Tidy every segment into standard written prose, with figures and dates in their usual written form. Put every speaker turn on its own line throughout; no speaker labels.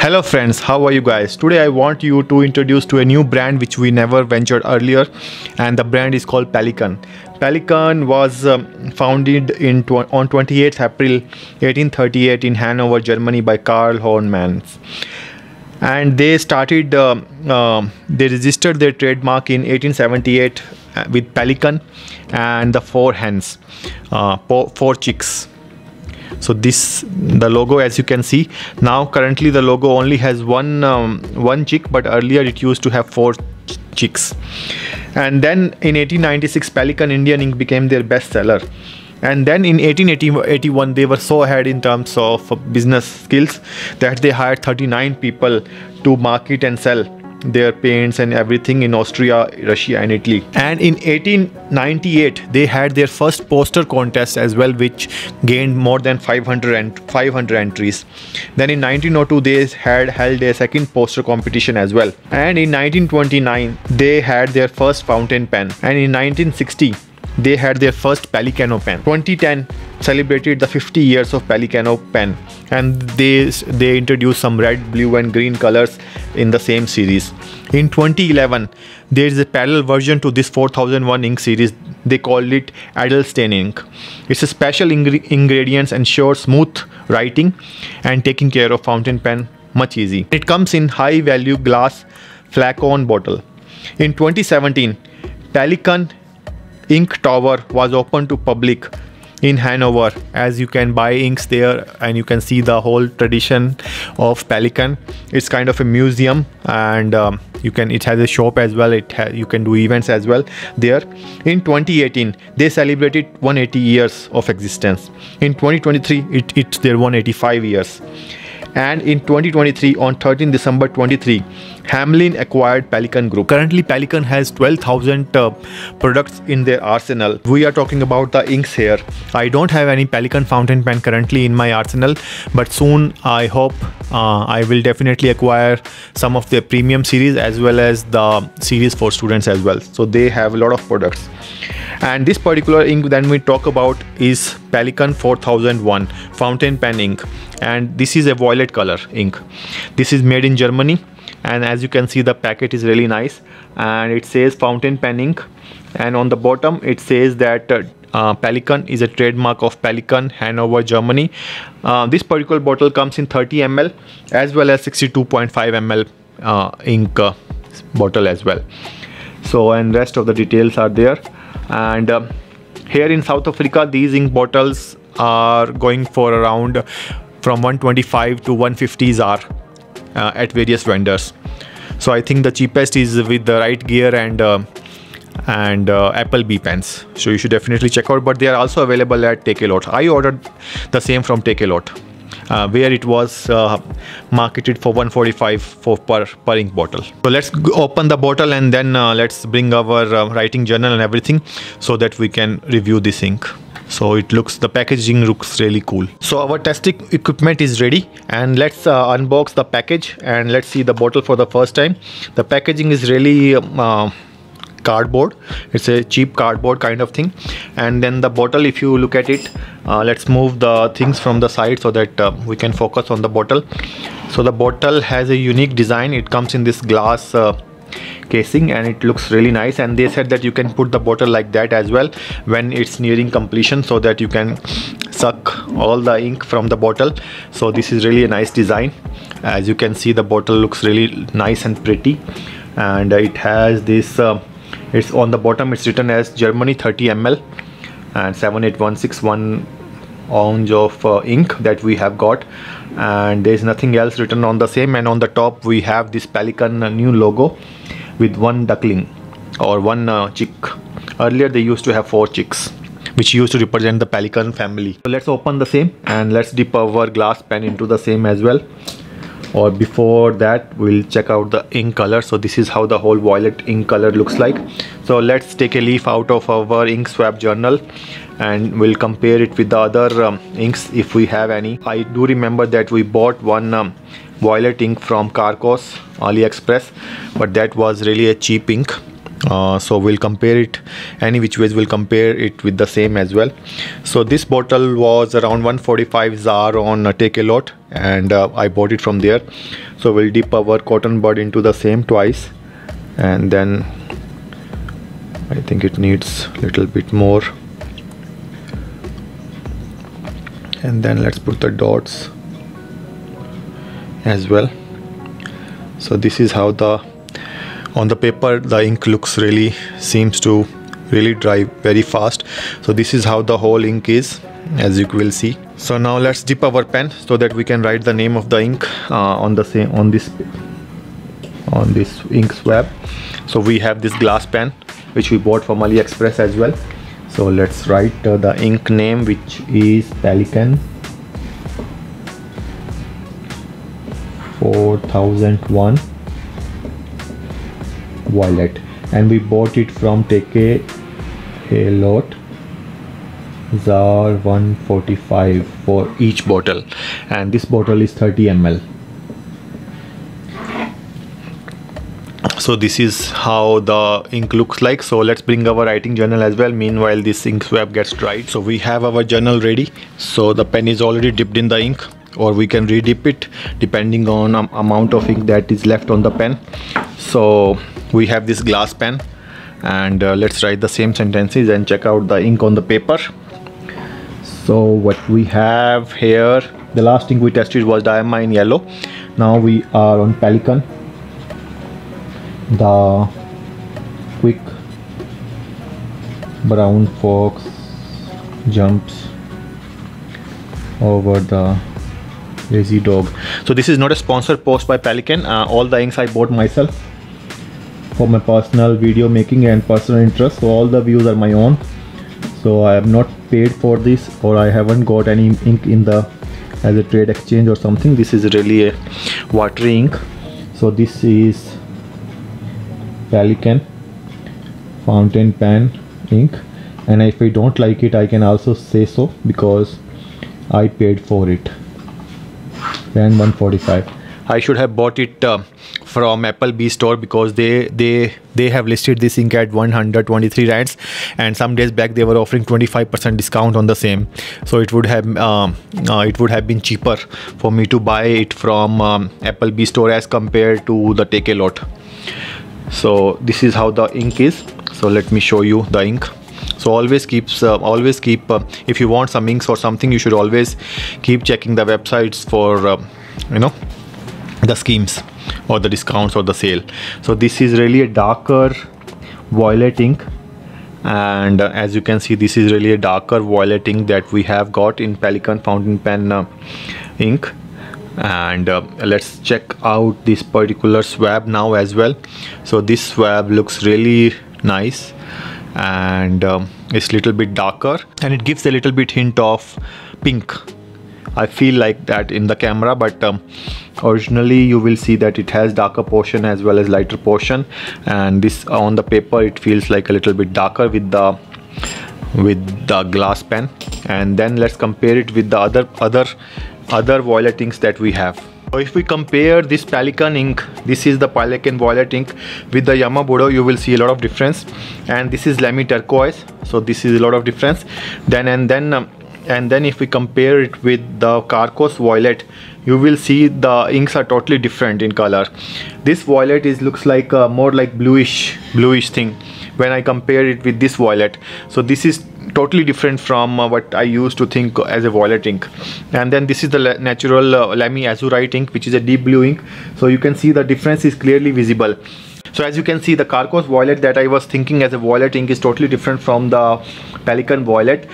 Hello friends, how are you guys? Today I want you to introduce to a new brand which we never ventured earlier, and the brand is called Pelikan. Pelikan was founded on 28th April 1838 in Hanover, Germany by Karl Hornmans. And they started, they registered their trademark in 1878 with Pelikan and the four hens, four chicks. So the logo, as you can see, now currently the logo only has one chick, but earlier it used to have four chicks. And then in 1896 Pelikan Indian ink became their best seller. And then in 1881 they were so ahead in terms of business skills that they hired 39 people to market and sell their paints and everything in Austria, Russia and Italy. And in 1898 they had their first poster contest as well, which gained more than 500 entries. Then in 1902 they had held a second poster competition as well. And in 1929 they had their first fountain pen. And in 1960 they had their first Pelicano pen. 2010 celebrated the 50 years of Pelicano pen, and they introduced some red, blue and green colors in the same series. In 2011 there is a parallel version to this 4001 ink series. They called it Adelstain ink. It's a special ingredients ensure smooth writing and taking care of fountain pen much easy. It comes in high value glass flacon bottle. In 2017 Pelikan Ink Tower was open to public in Hanover, as you can buy inks there and you can see the whole tradition of Pelikan. It's kind of a museum, and it has a shop as well. You can do events as well there. In 2018 they celebrated 180 years of existence. In 2023 it's their 185 years. And in 2023 on 13 December 23 Hamlin acquired Pelikan Group. Currently Pelikan has 12,000 products in their arsenal. We are talking about the inks here. I don't have any Pelikan fountain pen currently in my arsenal, but soon I hope I will definitely acquire some of their premium series as well as the series for students as well. So they have a lot of products. And this particular ink then we talk about is Pelikan 4001 fountain pen ink, and this is a violet color ink. This is made in Germany, and as you can see the packet is really nice, and it says fountain pen ink, and on the bottom it says that Pelikan is a trademark of Pelikan, Hanover, Germany. This particular bottle comes in 30 ml as well as 62.5 ml ink bottle as well. So, and rest of the details are there. And here in South Africa these ink bottles are going for around from 125 to 150 ZAR at various vendors. So I think the cheapest is with the right gear and Apple B pens. So you should definitely check out, but they are also available at Takealot. I ordered the same from Takealot, where it was marketed for 145 per ink bottle. So let's open the bottle and then let's bring our writing journal and everything so that we can review this ink. So the packaging looks really cool. So our testing equipment is ready, and let's unbox the package and let's see the bottle for the first time. The packaging is really cardboard. It's a cheap cardboard kind of thing. And then the bottle, if you look at it, let's move the things from the side so that we can focus on the bottle. So the bottle has a unique design. It comes in this glass casing and it looks really nice, and they said that you can put the bottle like that as well when it's nearing completion, so that you can suck all the ink from the bottle. So this is really a nice design. As you can see, the bottle looks really nice and pretty, and it has this it's on the bottom, it's written as Germany 30 ml and 78161 ounce of ink that we have got, and there is nothing else written on the same. And on the top we have this Pelikan new logo with one duckling or one chick. Earlier they used to have 4 chicks, which used to represent the Pelikan family. So let's open the same and let's dip our glass pen into the same as well. Or before that we'll check out the ink color. So this is how the whole violet ink color looks like. So let's take a leaf out of our ink swap journal and we'll compare it with the other inks if we have any. I do remember that we bought one violet ink from Carcos AliExpress, but that was really a cheap ink. So we'll compare it any which ways, we'll compare it with the same as well. So this bottle was around 145 ZAR on Takealot, and I bought it from there. So we'll dip our cotton bud into the same twice, and then I think it needs a little bit more, and then let's put the dots as well. So this is how on the paper the ink looks, really seems to really dry very fast. So this is how the whole ink is, as you will see. So now let's dip our pen so that we can write the name of the ink on this ink swab. So we have this glass pen which we bought from AliExpress as well. So let's write the ink name, which is Pelikan 4001 Violet, and we bought it from Takealot, ZAR 145 for each bottle, and this bottle is 30 ml. So this is how the ink looks like. So let's bring our writing journal as well. Meanwhile this ink swab gets dried. So we have our journal ready. So the pen is already dipped in the ink, or we can re-dip it depending on amount of ink that is left on the pen. So we have this glass pen, and let's write the same sentences and check out the ink on the paper. So what we have here, the last ink we tested was diamine yellow. Now we are on Pelikan, the quick brown fox jumps over the lazy dog. So this is not a sponsored post by Pelikan. All the inks I bought myself for my personal video making and personal interest, so all the views are my own. So I have not paid for this, or I haven't got any ink in the as a trade exchange or something. This is really a watery ink. So this is Pelikan fountain pen ink, and if I don't like it I can also say so, because I paid for it. Then 145. I should have bought it from Applebee store, because they have listed this ink at 123 rands, and some days back they were offering 25% discount on the same. So it would have been cheaper for me to buy it from Applebee store as compared to the Takealot. So this is how the ink is. So let me show you the ink. So always keep if you want some inks or something, you should always keep checking the websites for the schemes or the discounts or the sale. So this is really a darker violet ink, and as you can see, this is really a darker violet ink that we have got in Pelikan fountain pen ink. And let's check out this particular swab now as well. So this swab looks really nice, and it's a little bit darker, and it gives a little bit hint of pink. I feel like that in the camera, but originally you will see that it has darker portion as well as lighter portion, and this on the paper it feels like a little bit darker with the glass pen. And then let's compare it with the other violet inks that we have. So if we compare this Pelikan ink, this is the Pelikan violet ink, with the Yamabudo, you will see a lot of difference. And this is Lemmy turquoise, so this is a lot of difference. And then if we compare it with the Carcos violet, you will see the inks are totally different in color. This violet looks like more like bluish thing when I compare it with this violet. So this is totally different from what I used to think as a violet ink. And then this is the natural Lemmy azurite ink, which is a deep blue ink. So you can see the difference is clearly visible. So as you can see, the Carcos violet that I was thinking as a violet ink is totally different from the Pelikan violet.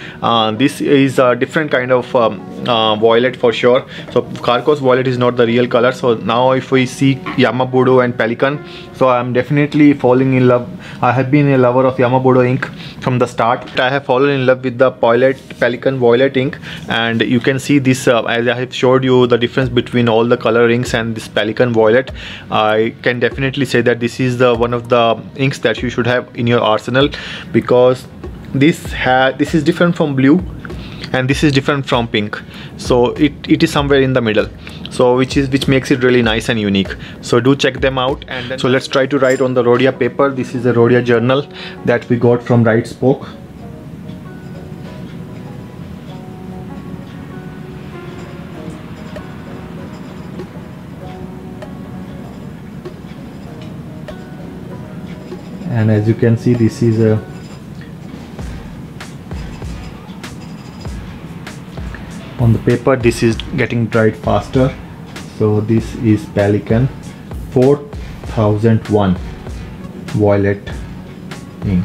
This is a different kind of violet for sure. So Carcos violet is not the real color. So now if we see Yamabudo and Pelikan, so I'm definitely falling in love. I have been a lover of Yamabudo ink from the start. I have fallen in love with the Pelikan violet ink, and you can see this as I have showed you the difference between all the color inks and this Pelikan violet. I can definitely say that this is one of the inks that you should have in your arsenal, because this is different from blue, and this is different from pink, so it is somewhere in the middle, so which makes it really nice and unique. So do check them out. And then, so let's try to write on the Rhodia paper. This is a Rhodia journal that we got from Right Spoke. And as you can see, this is a on the paper, this is getting dried faster. So this is Pelikan 4001 violet ink.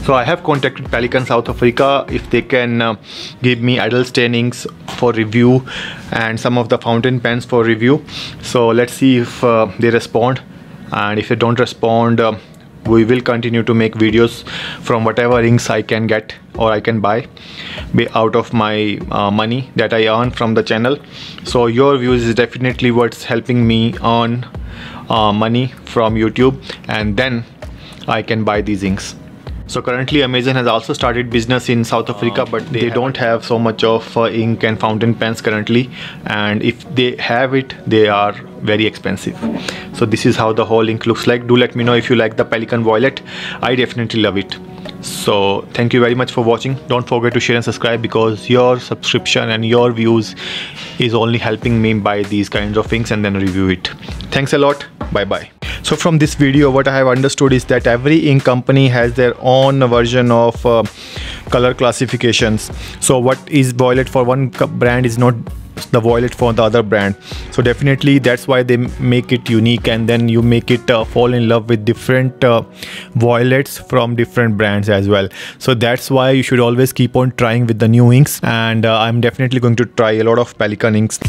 So I have contacted Pelikan South Africa if they can give me adult stainings for review and some of the fountain pens for review. So let's see if they respond, and if they don't respond, we will continue to make videos from whatever inks I can get or I can buy out of my money that I earn from the channel. So your views is definitely what's helping me earn money from YouTube, and then I can buy these inks. So currently Amazon has also started business in South Africa, but they don't have so much of ink and fountain pens currently, and if they have it, they are very expensive. So this is how the whole ink looks like. Do let me know if you like the Pelikan Violet. I definitely love it. So thank you very much for watching. Don't forget to share and subscribe, because your subscription and your views is only helping me buy these kinds of inks and then review it. Thanks a lot. Bye bye. So from this video, what I have understood is that every ink company has their own version of color classifications. So what is violet for one brand is not the violet for the other brand. So definitely that's why they make it unique, and then you make it fall in love with different violets from different brands as well. So that's why you should always keep on trying with the new inks, and I'm definitely going to try a lot of Pelikan inks.